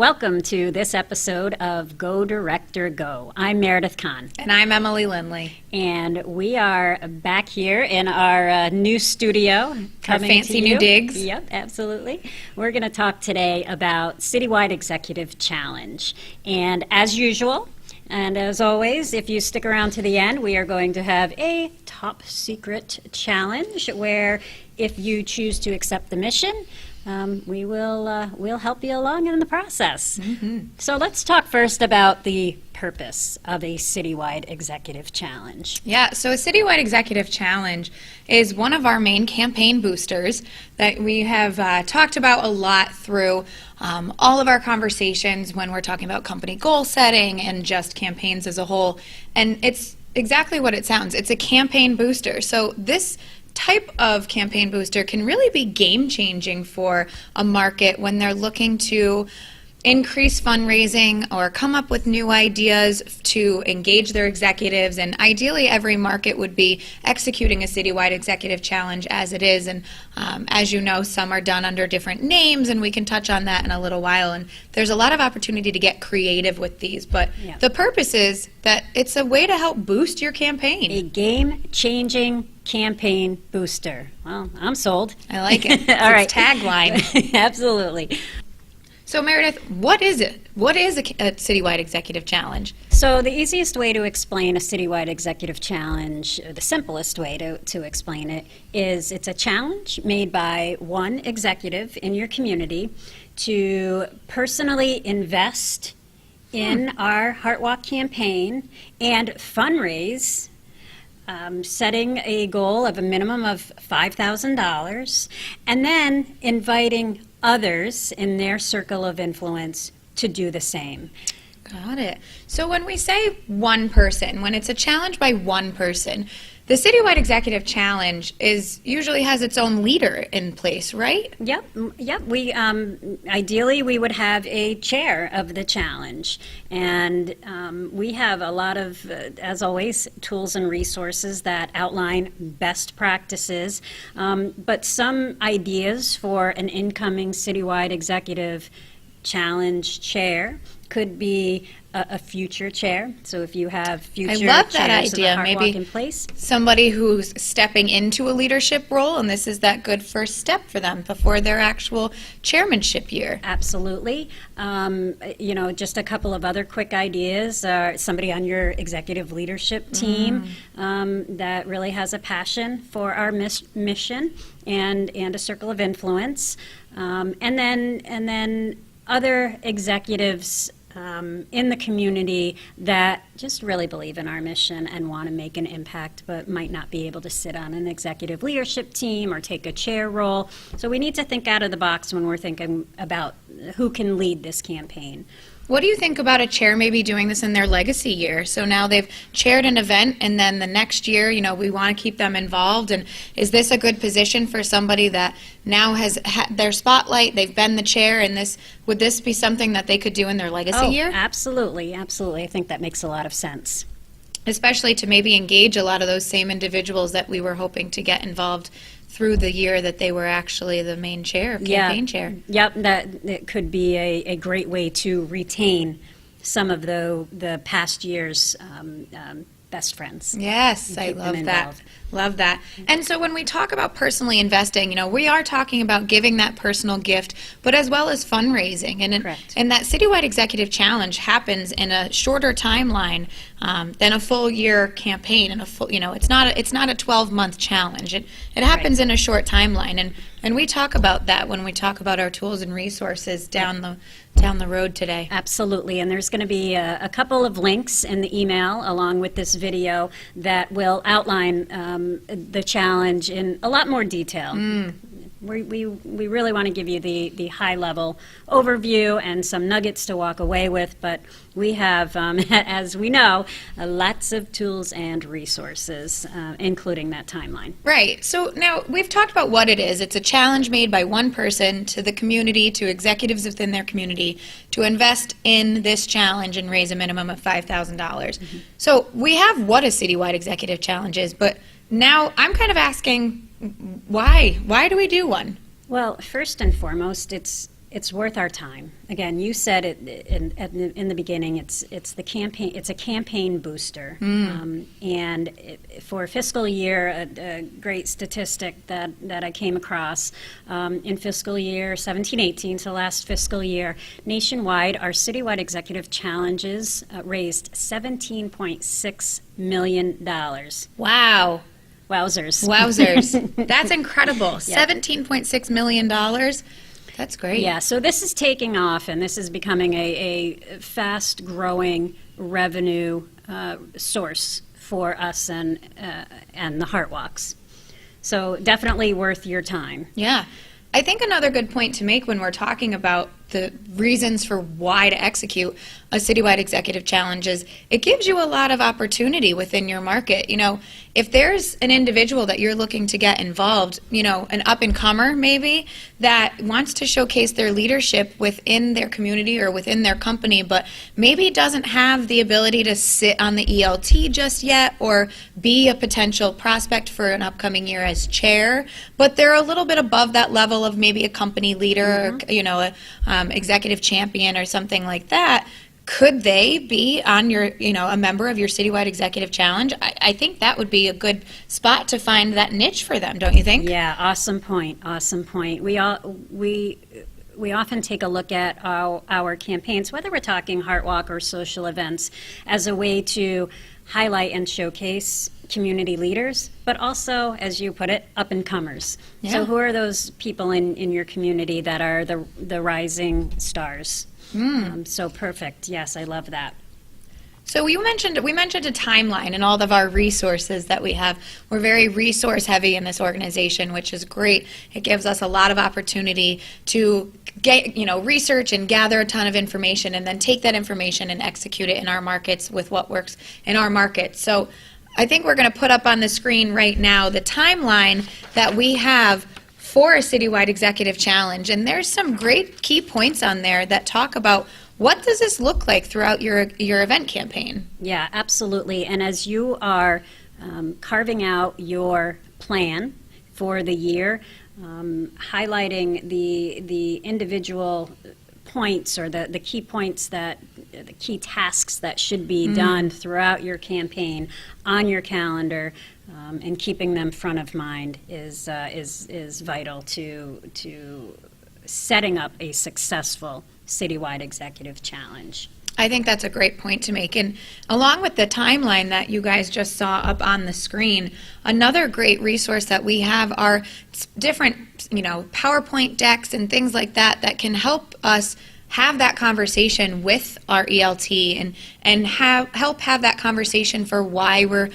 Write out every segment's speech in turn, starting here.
Welcome to this episode of Go Director Go. I'm Meredith Kahn. And I'm Emily Lindley. And we are back here in our new studio. Our fancy new digs. Yep, absolutely. We're going to talk today about Citywide Executive Challenge. And as usual, and as always, if you stick around to the end, we are going to have a top secret challenge where if you choose to accept the mission, we'll help you along in the process. Mm-hmm. So let's talk first about the purpose of a Citywide Executive Challenge. Yeah, so a Citywide Executive Challenge is one of our main campaign boosters that we have talked about a lot through all of our conversations when we're talking about company goal setting and just campaigns as a whole. And it's exactly what it sounds. It's a campaign booster. So this type of campaign booster can really be game-changing for a market when they're looking to increase fundraising or come up with new ideas to engage their executives. And ideally, every market would be executing a Citywide Executive Challenge as it is. And as you know, some are done under different names, and we can touch on that in a little while. And there's a lot of opportunity to get creative with these. But the purpose is that it's a way to help boost your campaign. A game-changing campaign booster. Well, I'm sold. I like it. All right. Tagline. Absolutely. So Meredith, what is it? What is a Citywide Executive Challenge? So the easiest way to explain a Citywide Executive Challenge, or the simplest way to explain it, is it's a challenge made by one executive in your community to personally invest in our Heart Walk campaign and fundraise, setting a goal of a minimum of $5,000, and then inviting others in their circle of influence to do the same. Got it. So when we say one person, when it's a challenge by one person, the Citywide Executive Challenge usually has its own leader in place, right? Yep. We ideally we would have a chair of the challenge, and we have a lot of, as always, tools and resources that outline best practices. But some ideas for an incoming Citywide Executive Challenge chair could be a future chair. So if you have future chairs of the Heart Walk in place. Somebody who's stepping into a leadership role, and this is that good first step for them before their actual chairmanship year. Absolutely. Just a couple of other quick ideas. Somebody on your executive leadership team that really has a passion for our mission and a circle of influence. And then other executives in the community that just really believe in our mission and want to make an impact but might not be able to sit on an executive leadership team or take a chair role. So we need to think out of the box when we're thinking about who can lead this campaign. What do you think about a chair maybe doing this in their legacy year? So now they've chaired an event, and then the next year, we want to keep them involved. And is this a good position for somebody that now has had their spotlight, they've been the chair, and would this be something that they could do in their legacy year? Absolutely. I think that makes a lot of sense. Especially to maybe engage a lot of those same individuals that we were hoping to get involved through the year that they were actually the main chair, campaign chair. Yep, that could be a great way to retain some of the past year's best friends. Yes, I love that. Love that. And so when we talk about personally investing, we are talking about giving that personal gift, but as well as fundraising. And that Citywide Executive Challenge happens in a shorter timeline than a full year campaign. And it's not a 12-month challenge. It happens in a short timeline. And we talk about that when we talk about our tools and resources down the road today. Absolutely, and there's going to be a couple of links in the email along with this video that will outline the challenge in a lot more detail. We really want to give you the high-level overview and some nuggets to walk away with, but we have, as we know, lots of tools and resources, including that timeline. Right. So now we've talked about what it is. It's a challenge made by one person to the community, to executives within their community, to invest in this challenge and raise a minimum of $5,000. So we have what a Citywide Executive Challenge is, but now I'm kind of asking, why? Why do we do one? Well, first and foremost, it's it's worth our time. Again, you said it in the beginning. It's the campaign. It's a campaign booster, and for fiscal year, a great statistic that I came across in fiscal year 17-18, so last fiscal year, nationwide, our citywide executive challenges raised $17.6 million. Wow. Wowzers! Wowzers. That's incredible. Yeah. $17.6 million. That's great. Yeah, so this is taking off, and this is becoming a fast-growing revenue source for us and the Heart Walks. So definitely worth your time. Yeah. I think another good point to make when we're talking about the reasons for why to execute a citywide executive challenge is it gives you a lot of opportunity within your market. You know, if there's an individual that you're looking to get involved, you know, an up-and-comer maybe, that wants to showcase their leadership within their community or within their company, but maybe doesn't have the ability to sit on the ELT just yet or be a potential prospect for an upcoming year as chair, but they're a little bit above that level of maybe a company leader, or, you know, a executive champion or something like that. Could they be on your, you know, a member of your citywide executive challenge? I think that would be a good spot to find that niche for them, don't you think? Yeah, awesome point. Awesome point. We often take a look at our campaigns, whether we're talking Heart Walk or social events, as a way to highlight and showcase community leaders, but also, as you put it, up-and-comers. Yeah. So who are those people in your community that are the rising stars? So perfect. Yes, I love that. So we mentioned a timeline and all of our resources that we have. We're very resource heavy in this organization, which is great. It gives us a lot of opportunity to get, you know, research and gather a ton of information and then take that information and execute it in our markets with what works in our market. So I think we're going to put up on the screen right now the timeline that we have for a citywide executive challenge. And there's some great key points on there that talk about what does this look like throughout your event campaign. Yeah, absolutely. And as you are carving out your plan for the year, highlighting the individual points or the key points the key tasks that should be done throughout your campaign on your calendar, and keeping them front of mind is vital to setting up a successful citywide executive challenge. I think that's a great point to make. And along with the timeline that you guys just saw up on the screen, another great resource that we have are different, you know, PowerPoint decks and things like that that can help us have that conversation with our ELT and help have that conversation for why we're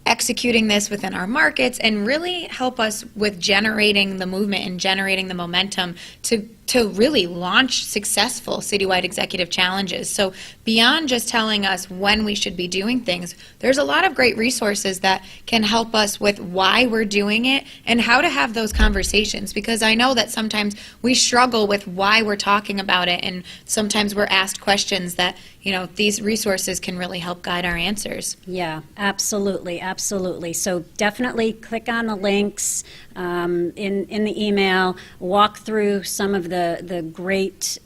executing this within our markets and really help us with generating the movement and generating the momentum to really launch successful citywide executive challenges. So beyond just telling us when we should be doing things, there's a lot of great resources that can help us with why we're doing it and how to have those conversations, because I know that sometimes we struggle with why we're talking about it, and sometimes we're asked questions that, you know, these resources can really help guide our answers. Yeah, absolutely, absolutely. So definitely click on the links in the email, walk through some of the great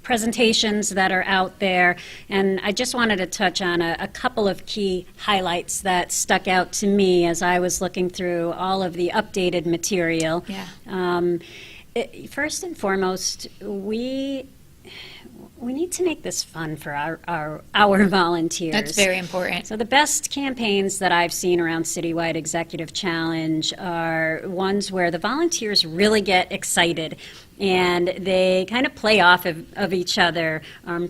presentations that are out there. And I just wanted to touch on a couple of key highlights that stuck out to me as I was looking through all of the updated material. Yeah. First and foremost, we need to make this fun for our volunteers. That's very important. So the best campaigns that I've seen around Citywide Executive Challenge are ones where the volunteers really get excited and they kind of play off of each other.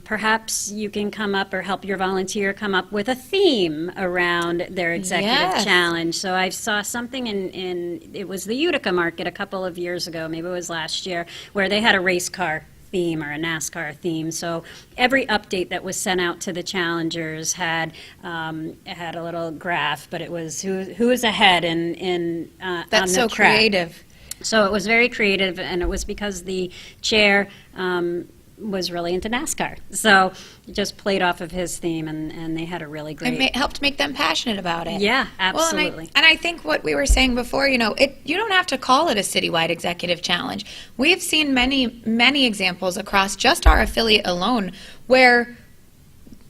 Perhaps you can come up or help your volunteer come up with a theme around their executive challenge. So I saw something in it was the Utica market a couple of years ago, maybe it was last year, where they had a race car theme or a NASCAR theme. So every update that was sent out to the challengers had a little graph, but it was who is ahead in That's on the so track. creative. So it was very creative, and it was because the chair was really into NASCAR. So just played off of his theme, and they had a really great... It helped make them passionate about it. Yeah, Well, absolutely. and I think what we were saying before, you don't have to call it a citywide executive challenge. We've seen many examples across just our affiliate alone where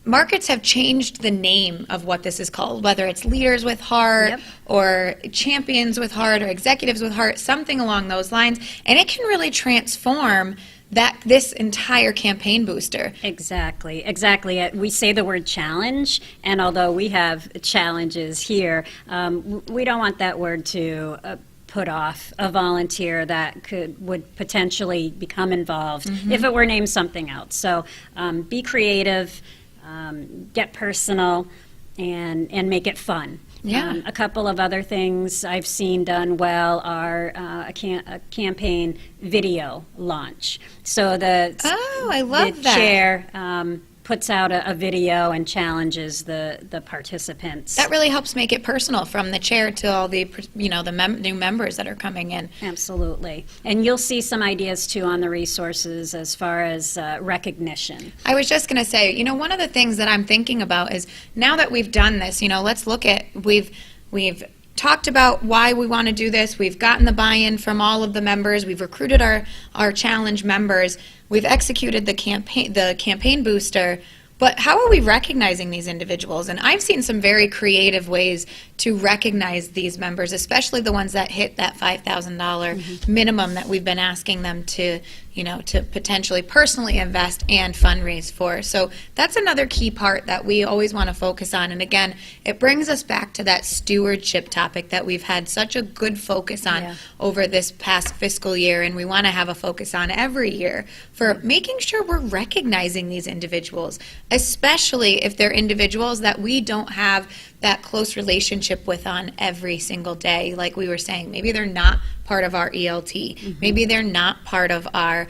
markets have changed the name of what this is called, whether it's Leaders with Heart Yep. or Champions with Heart or Executives with Heart, something along those lines, and it can really transform this entire campaign booster. Exactly. We say the word challenge, and although we have challenges here, we don't want that word to put off a volunteer that would potentially become involved if it were named something else. So be creative, get personal, and make it fun. Yeah. A couple of other things I've seen done well are a campaign video launch. So I love the that. chair puts out a video and challenges the participants. That really helps make it personal from the chair to all the new members that are coming in. Absolutely. And you'll see some ideas too on the resources as far as recognition. I was just going to say, one of the things that I'm thinking about is now that we've done this, let's look at, we've talked about why we want to do this. We've gotten the buy-in from all of the members. We've recruited our challenge members. We've executed the campaign booster. But how are we recognizing these individuals? And I've seen some very creative ways to recognize these members, especially the ones that hit that $5,000 minimum that we've been asking them to potentially personally invest and fundraise for. So that's another key part that we always want to focus on. And again, it brings us back to that stewardship topic that we've had such a good focus on over this past fiscal year, and we want to have a focus on every year for making sure we're recognizing these individuals, especially if they're individuals that we don't have that close relationship with on every single day. Like we were saying, maybe they're not part of our ELT. Maybe they're not part of our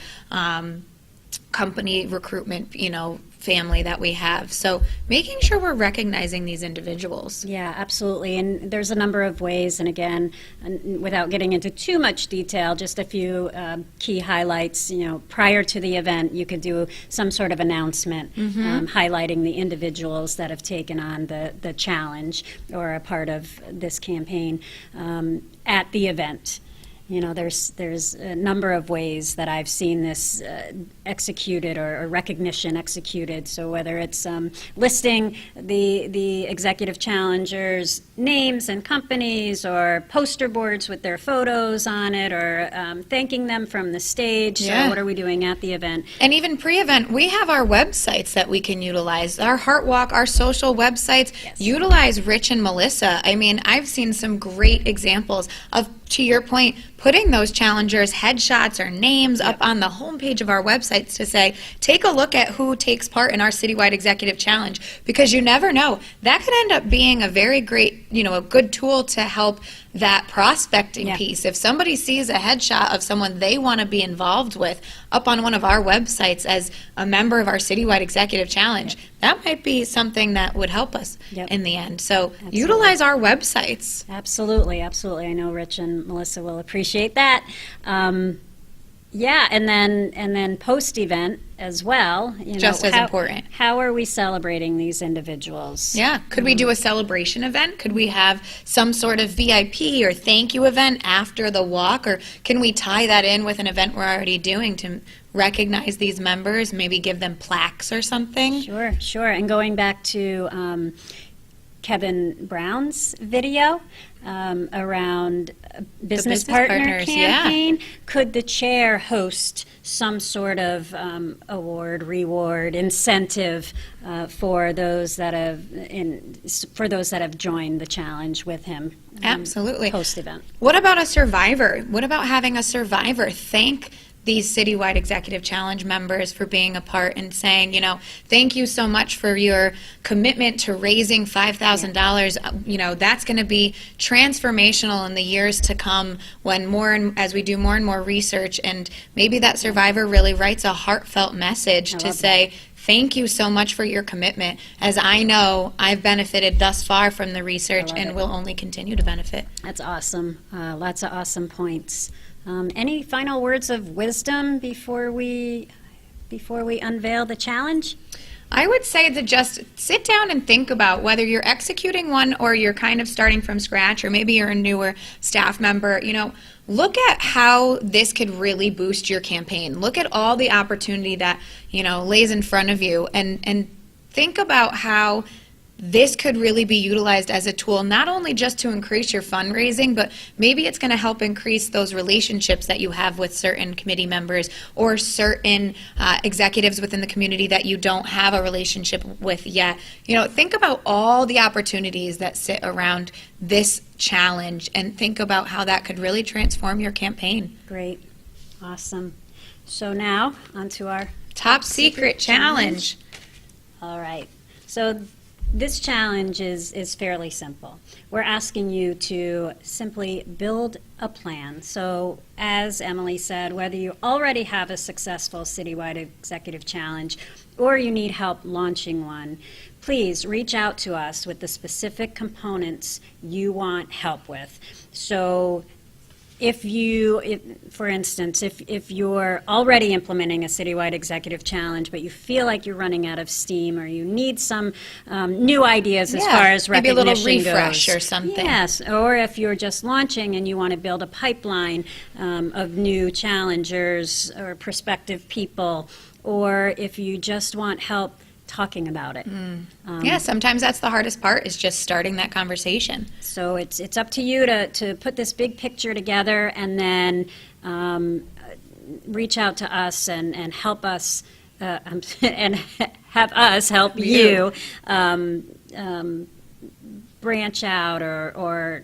company recruitment, family that we have. So making sure we're recognizing these individuals. Yeah, absolutely. And there's a number of ways. And again, without getting into too much detail, just a few key highlights. Prior to the event, you could do some sort of announcement highlighting the individuals that have taken on the challenge or a part of this campaign at the event. There's a number of ways that I've seen this executed or recognition executed. So whether it's listing the executive challengers' names and companies, or poster boards with their photos on it, or thanking them from the stage. Yeah. So what are we doing at the event? And even pre-event, we have our websites that we can utilize. Our Heart Walk, our social websites, utilize Rich and Melissa. I mean, I've seen some great examples of, to your point, putting those challengers' headshots or names up on the homepage of our websites to say, take a look at who takes part in our citywide executive challenge, because you never know. That could end up being a very great, a good tool to help that prospecting piece. If somebody sees a headshot of someone they want to be involved with up on one of our websites as a member of our citywide executive challenge, that might be something that would help us in the end. So utilize our websites. Absolutely. I know Rich and Melissa will appreciate that. And then post-event as well. Just as important. How are we celebrating these individuals? Yeah. Could we do a celebration event? Could we have some sort of VIP or thank you event after the walk? Or can we tie that in with an event we're already doing to recognize these members, maybe give them plaques or something? Sure. And going back to Kevin Brown's video around business partner campaign, could the chair host some sort of award, reward, incentive for those that have joined the challenge with him? Absolutely. Post event. What about a survivor? What about having a survivor thank these Citywide Executive Challenge members for being a part and saying, thank you so much for your commitment to raising $5,000. That's going to be transformational in the years to come as we do more and more research, and maybe that survivor really writes a heartfelt message to say, thank you so much for your commitment, as I know I've benefited thus far from the research and will only continue to benefit. That's awesome. Lots of awesome points. Any final words of wisdom before we before we unveil the challenge? I would say to just sit down and think about whether you're executing one or you're kind of starting from scratch, or maybe you're a newer staff member. Look at how this could really boost your campaign. Look at all the opportunity that, lays in front of you, and think about how this could really be utilized as a tool, not only just to increase your fundraising, but maybe it's going to help increase those relationships that you have with certain committee members or certain executives within the community that you don't have a relationship with yet. Think about all the opportunities that sit around this challenge and think about how that could really transform your campaign. Great. Awesome. So now, onto our Top Secret Challenge. All right. So this challenge is fairly simple. We're asking you to simply build a plan. So as Emily said, whether you already have a successful citywide executive challenge or you need help launching one, please reach out to us with the specific components you want help with. So for instance, if you're already implementing a citywide executive challenge, but you feel like you're running out of steam, or you need some new ideas as far as maybe recognition a little refresh goes. or something. Yes, or if you're just launching and you want to build a pipeline of new challengers or prospective people, or if you just want help talking about it. Sometimes that's the hardest part, is just starting that conversation. So it's up to you to put this big picture together, and then reach out to us and help us and have us help you branch out or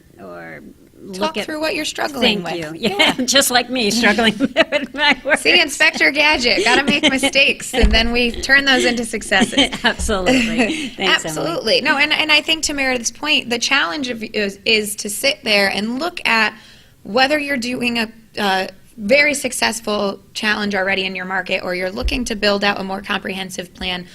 Talk through what you're struggling with. Thank you. Yeah, just like me, struggling with my work. See, Inspector Gadget, got to make mistakes, and then we turn those into successes. Absolutely. Thanks, Absolutely. No, and I think, to Meredith's point, the challenge is to sit there and look at whether you're doing a very successful challenge already in your market, or you're looking to build out a more comprehensive plan.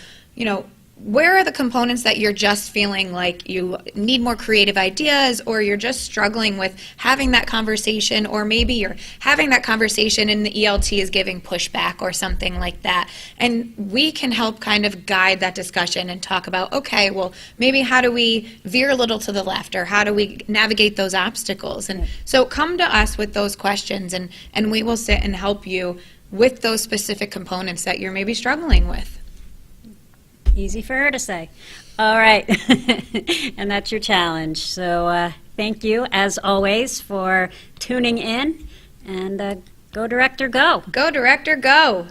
Where are the components that you're just feeling like you need more creative ideas, or you're just struggling with having that conversation, or maybe you're having that conversation and the ELT is giving pushback or something like that. And we can help kind of guide that discussion and talk about, okay, well, maybe how do we veer a little to the left, or how do we navigate those obstacles? And so come to us with those questions, and we will sit and help you with those specific components that you're maybe struggling with. Easy for her to say. All right. And that's your challenge. So thank you, as always, for tuning in. And go, Director, go. Go, Director, go.